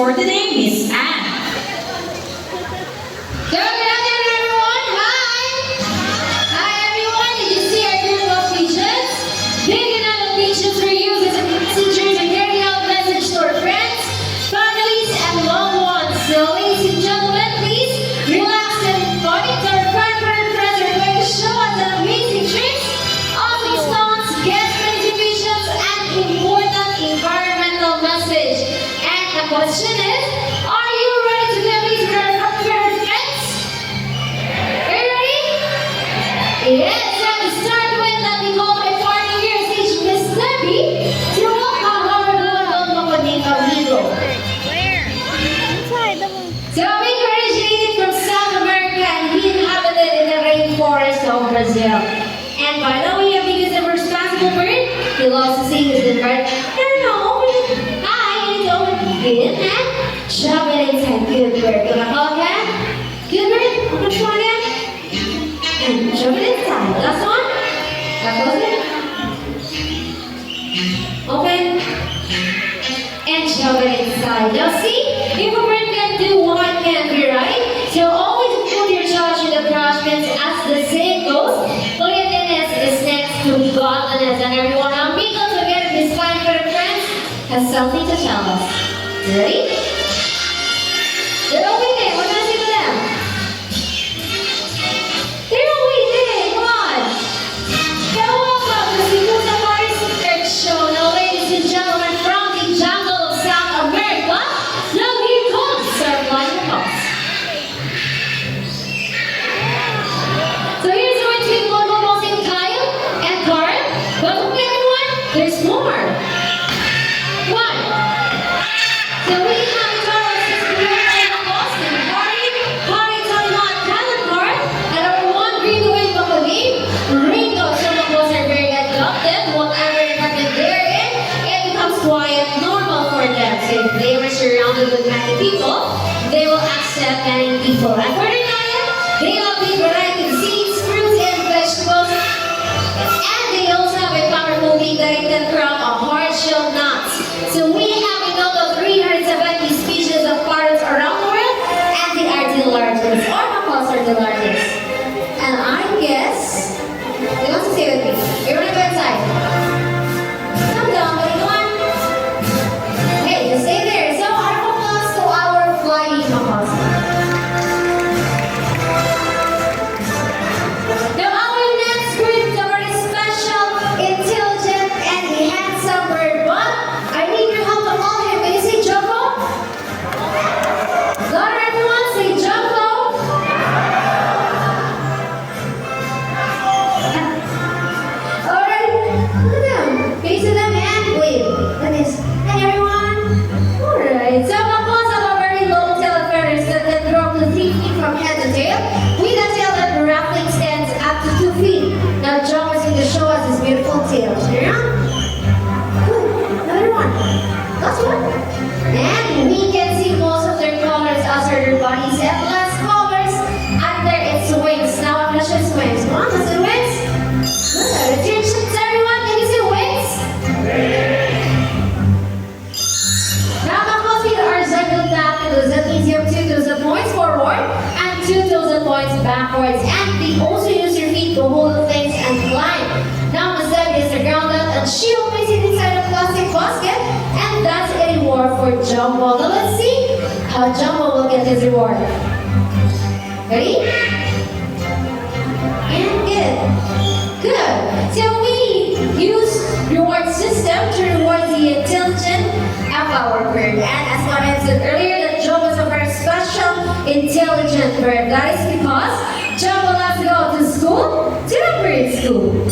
for today, Miss Anne. Good afternoon, everyone. Hi. Hi, everyone. Did you see our beautiful pigeons? Big enough of pigeons for you as a messenger to carry out message to our friends, families, and loved ones. So, ladies and gentlemen, please relax and invite our friends are going to show us an amazing tricks, awesome songs, guest exhibitions, and important environmental message. And the question is, are you ready to get these with our friends? Are you ready? Yes, time to start with that we call my partner here, stage Miss Debbie, to welcome our little Makoning amigo. So he originated from South America and he inhabited in the rainforest of Brazil. And by the way, because of responsible bird, he loves to sing his good bird. Hello, hi, it's over. Good, huh? Shove it inside, good bird. You wanna call again? Good bird, which one again? And shove it inside. Last one? That goes in. Open. And shove it inside. Now see, if a bird can do what can be, right? So always put your trash in the trash bins as the saying goes. Cleanliness is next to godliness. And everyone, amigo, together this fine for the friends, has something to tell us. Ready? They're all waiting. We're gonna sing to them. They're all waiting. Come on. Hello, welcome to Cebu Safari Search Show. Now, ladies and gentlemen, from the jungle of South America, now here comes our flying house. So here's going to be Global Bossing Kyle and Karen. Welcome everyone. There's more. One. So we have Carlos and Boston. Harry, Taliman, Talent Card, and our one Ringo and Makolim. Ringo, some of us are very adopted. Whatever environment they're in, it becomes quiet, normal for them. So if they were surrounded with many people, they will accept many people. And for their diet, they love the variety of seeds, fruits, and vegetables. And they also have a powerful being that can crop a hard shell nuts. So we have a total of 370 species of parrots around the world, and they are the largest. Or macaws are the largest. And I guess, you want to stay with me. You're gonna go inside. Come down, buddy, come on. Okay, just stay there. So our macaws to our flying macaws. Now our next group is a very special, intelligent, and handsome bird. But I need your help to call him. Can you say Jumbo? Louder, everyone, say Jumbo. Alright, look at them. Face to them and wave. Like this. Hi everyone. Alright, so macaws have a very long tail of feathers that can grow up to 3 feet from head to tail, with a tail that roughly extends up to 2 feet. Now John is going to show us his beautiful tail. Turn around. Good. Another one. Last one. And we can see most of their colors as are their bodies and less colors under its wings. Now I'm going to show his wings. Come on, let's do wings. Good. Attention, everyone. Can you see wings? Now macaws with horizontal tap toes. That means you have 2 toes that points forward and 2 toes that points backwards. And they also use your feet to hold things and climb. Now Miss Debbie is the ground up and she will place it inside a plastic basket, and that's a reward for Jumbo. Now let's see how Jumbo will get his reward. Ready? And good. Good. So we use reward system to reward the intelligent of our bird. And as what I said earlier, that Jumbo is a very special, intelligent bird. That is because Jumbo loves to go to school, to the bird school.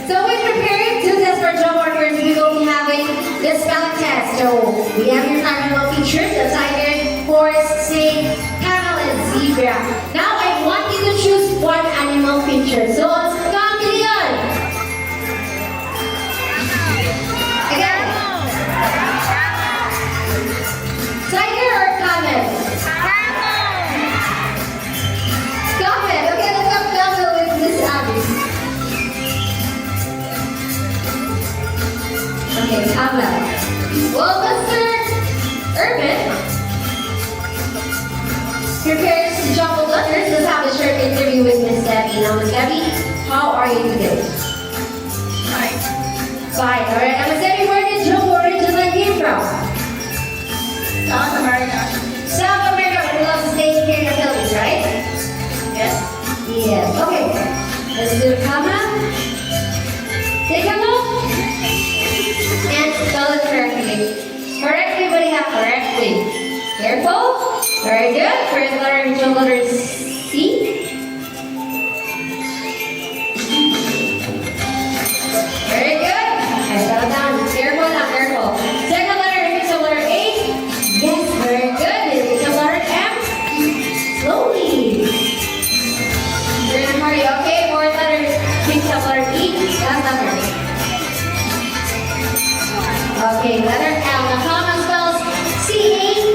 So we prepared 2 tests for Jumbo birds. We will be having the spelling test. So we have your animal features, the tiger, horse, snake, camel, and zebra. Now I want you to choose one animal feature. So let's come to the Okay, Pamela. Well, Mr. Urban prepares jumbled letters. Let's have a short interview with Miss Debbie. Now, Miss Debbie, how are you today? Fine. Fine. All right. Now, Miss Debbie, where did Joe originally came from? South America. South America, but he loves to stay here in the Philippines, right? Yes. Yes. Okay. Let's do it. Come on. Take a look. And spell it correctly. Correctly, but you have correctly. Careful. Very good. First letter, middle letter C. Very good. Okay, settle down. Careful now, careful. Second letter, middle letter A. Yes, very good. Middle letter M. Slowly. You're in a hurry, okay? Fourth letter, middle letter E. Last letter. Okay, letter L. Now, common spells C-A-M-E-L.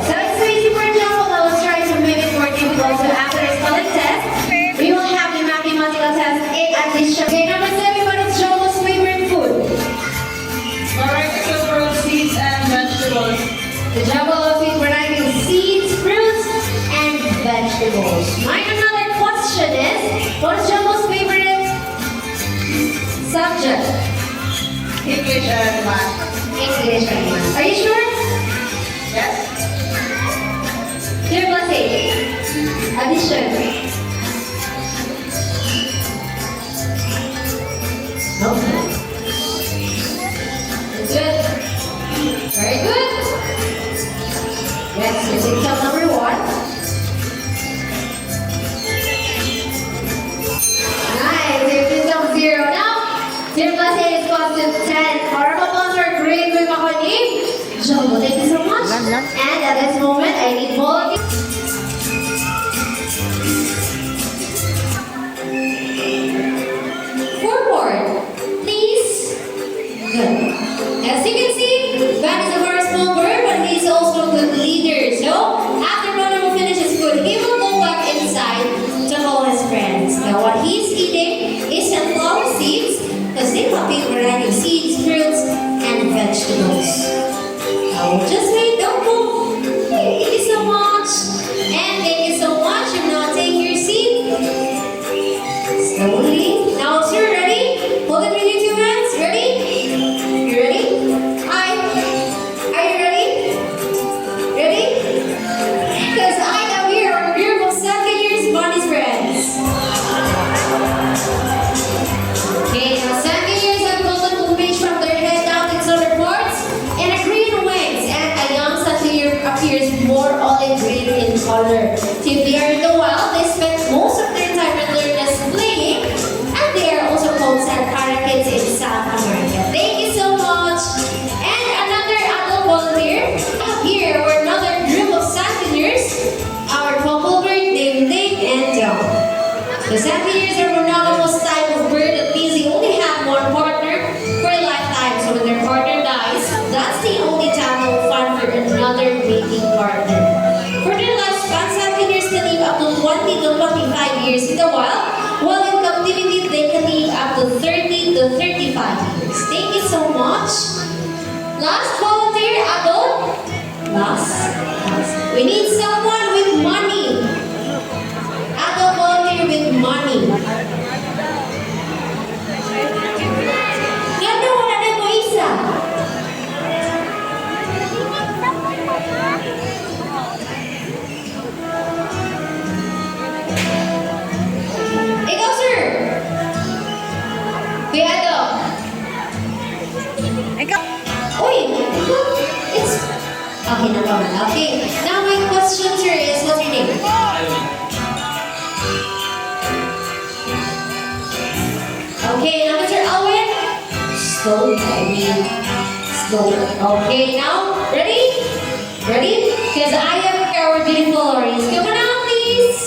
So it's so easy for example, now let's try to make it more difficult. So after the spelling test, we will have the mathematical test in addition. Okay, number 7, what is Jomo's favorite food? Varieties of fruit, seeds, and vegetables. The jumble of it variety seeds, fruits, and vegetables. My another question is, what is Jomo's favorite subject? English and math. English and math. Are you sure? Yes. Dear Blessing, addition. No. Good. Very good. Next, using sum number 1. Nice. Using sum 0 now. Dear Blessing is positive 10. Para applause for grade with my name. Jumbo, thank you so much. And at this moment, I need all of you. Forward, please. Good. As you can see, Van is a very small bird, but he's also a good leader. So, after Brother will finish his food, he will go back inside to call his friends. Now, what he's eating is sunflower seeds, because they have big variety of seeds, fruits, and vegetables. Now, just wait, don't move. Thank you so much. And thank you so much. And now take your seat. Slowly. Now, sir, ready? Hold it with your 2 hands. Ready? You ready? Hi. Are you ready? Ready? Because I am here on a group of 7 years Bunny's friends. Okay, now 7 years have golden plumage from their head down to their parts and a green wings, and a young satyr appears more olive green in color. So if they are in the wild, they spend most of their time in their nest playing, and they are also called sand parakeets in South America. Thank you so much. And another adult volunteer. Here are another group of sandpinners, our couple bird named Dick and John. The sandpinners are monogamous type of bird that means they only have one partner for a lifetime. So when their partner dies, that's the only time they will find for another mating partner. For their lifespan, sandpinners can live up to 20 to 25 years in the wild, while in captivity they can live up to 30 to 35 years. Thank you so much. Last volunteer, adult. Last. We need someone with money. Adult volunteer with money. Ganda, wala na mo isa. Ikaw, sir. Kuya Ado. Ikaw. Uy, it's... Okay, no problem. Okay. Now my question, sir, is what's your name? Okay, now Mr. Alwin. Slow, slow. Okay, now, ready? Ready? Because I have our beautiful lorries. Come on out, please.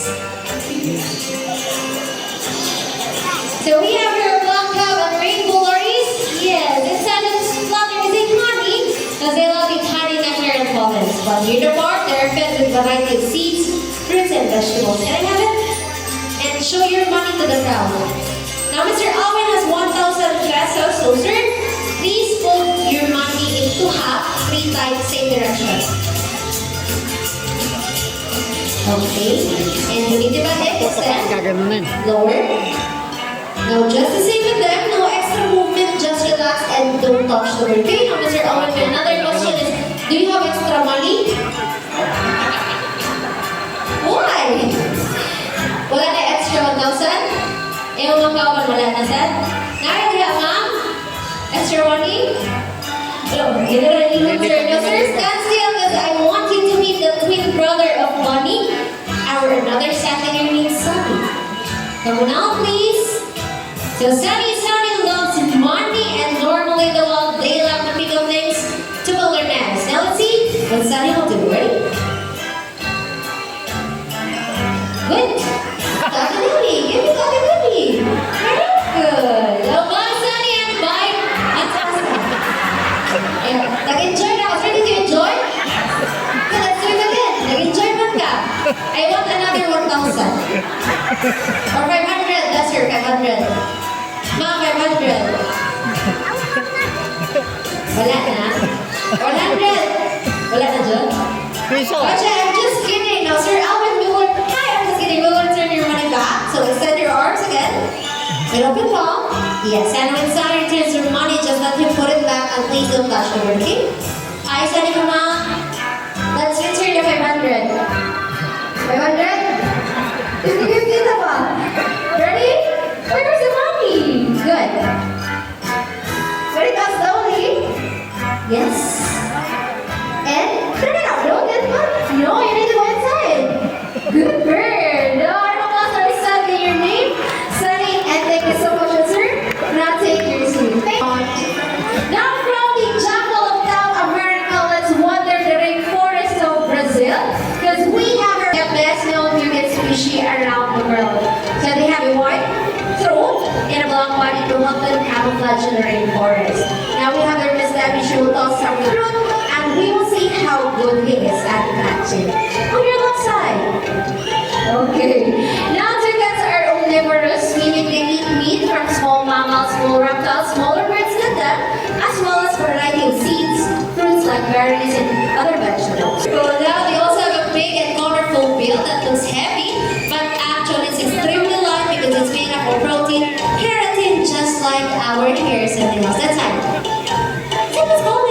So we have your black cap and rainbow lorries. Yes, instead of fluttering, we say honey, because they love eat honey, nectar, and pollens. But near the part, they're fed with variety of seeds, fruits, and vegetables. Can I have it? And show your money to the crowd. Now, Mr. Alwin has 1,000 pesos, so sir, lower. Now, just the same with them, no extra movement, just relax and don't touch the bird. Okay, now Mr. Owen, another question is, do you have extra money? Why? Wala na extra 1,000? Yung mga kawan, wala na, sir? Nakakaya, ma'am? Extra money? No, sir, stand still because I want you to meet the twin brother of Bunny. Our another second name means Sunny. Come on out, please. So Sunny loves money and normally they love to pick up things to build their nest. Now let's see what Sunny will do. Ready? Good. Cocky-doody. Give me cocky-doody. Very good. Now bye, Sunny, and bye. That's awesome. Yeah. Nag-enjoy na. Ready to enjoy? Okay, let's do it again. Nag-enjoy man ka. I want another 1,000. Or 500. That's your 500. Mga 500. Wala na? 100. Wala na dyan? Gotcha, I'm just kidding. Now, Sir Alvin, hi, I'm just kidding. We'll return your money back. So extend your arms again. And open palm. Yes, and when Sunny returns your money, just let him put it back and please don't touch the bird, okay? Hi, Sunny, come on. Let's return your 500. 500? Hindi kita pa. Ready? Where's the money? Good. Ready, go slowly. Yes. And turn it out. Don't get money. No, you need to go inside. Good bird. No, I don't want to start in your name. Sunny, and thank you so much, sir. Now take your seat. Thank you. Now from the jungle of South America, let's wander the rainforest of Brazil. Because we have the best known human species around the world. So they have a white throat and a black body to help them camouflage in the rainforest. Now we have their Miss Debbie. She will toss some fruit and we will see how good he is at catching. On your left side. Okay. Now toucans are omnivorous, meaning they eat meat from small mammals, small reptiles, smaller birds than them, as well as variety of seeds, fruits like berries and other vegetables. So now they also have a big and colorful bill that looks heavy, but actually it's extremely light because it's made up of protein, keratin, just like our hair, something else. That's right. Let's call